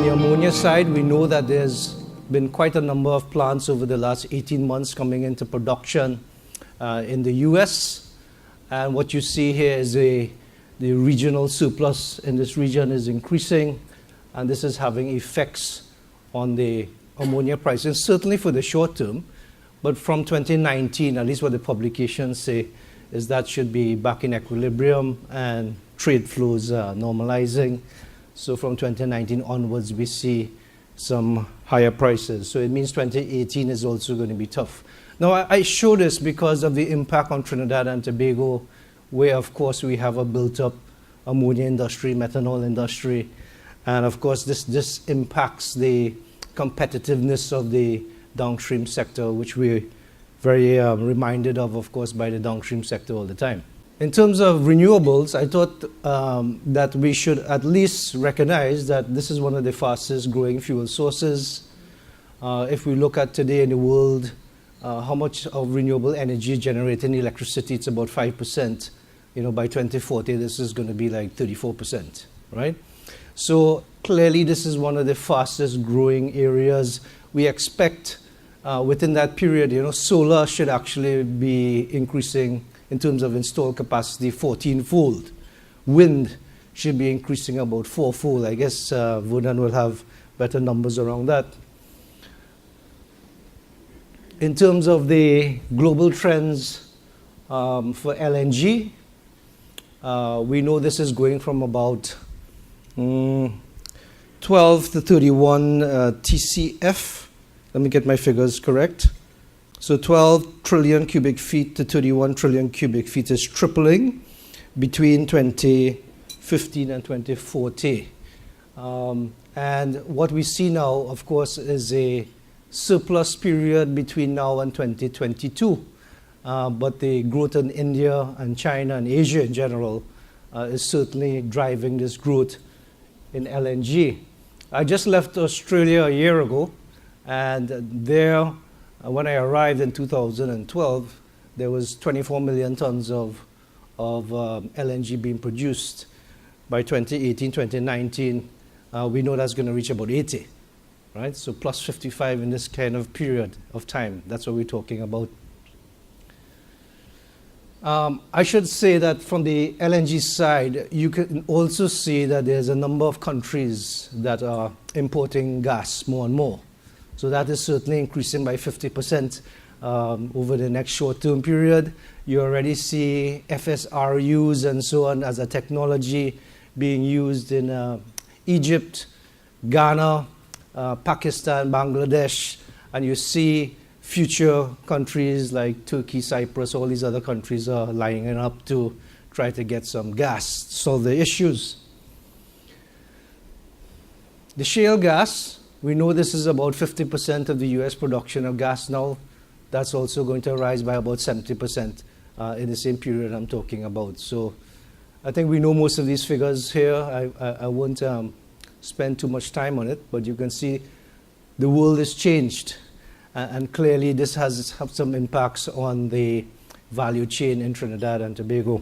the ammonia side, we know that there's been quite a number of plants over the last 18 months coming into production in the US. And what you see here is the regional surplus in this region is increasing, and this is having effects on the ammonia prices, certainly for the short term. But from 2019, at least what the publications say, is that should be back in equilibrium and trade flows normalizing. So from 2019 onwards, we see some higher prices. So it means 2018 is also going to be tough. Now, I show this because of the impact on Trinidad and Tobago, where, of course, we have a built-up ammonia industry, methanol industry. And, of course, this impacts the competitiveness of the downstream sector, which we're very reminded of course, by the downstream sector all the time. In terms of renewables, I thought that we should at least recognize that this is one of the fastest growing fuel sources. If we look at today in the world, how much of renewable energy is generating electricity, it's about 5%. You know, by 2040, this is going to be like 34%, right? So clearly, this is one of the fastest growing areas. We expect within that period, you know, solar should actually be increasing in terms of installed capacity 14-fold. Wind should be increasing about 4-fold. I guess Vernon will have better numbers around that. In terms of the global trends for LNG, we know this is going from about 12 to 31 TCF. Let me get my figures correct. So 12 trillion cubic feet to 31 trillion cubic feet is tripling between 2015 and 2040. And what we see now, of course, is a surplus period between now and 2022. But the growth in India and China and Asia in general is certainly driving this growth in LNG. I just left Australia a year ago, and there, when I arrived in 2012, there was 24 million tons of LNG being produced. By 2018, 2019, we know that's going to reach about 80, right? So plus 55 in this kind of period of time. That's what we're talking about. I should say that from the LNG side, you can also see that there's a number of countries that are importing gas more and more. So that is certainly increasing by 50% over the next short-term period. You already see FSRUs and so on as a technology being used in Egypt, Ghana, Pakistan, Bangladesh, and you see future countries like Turkey, Cyprus, all these other countries are lining up to try to get some gas, solve the issues. The shale gas, we know this is about 50% of the US production of gas now. That's also going to rise by about 70% in the same period I'm talking about. So I think we know most of these figures here. I won't spend too much time on it, but you can see the world has changed. And clearly this has some impacts on the value chain in Trinidad and Tobago.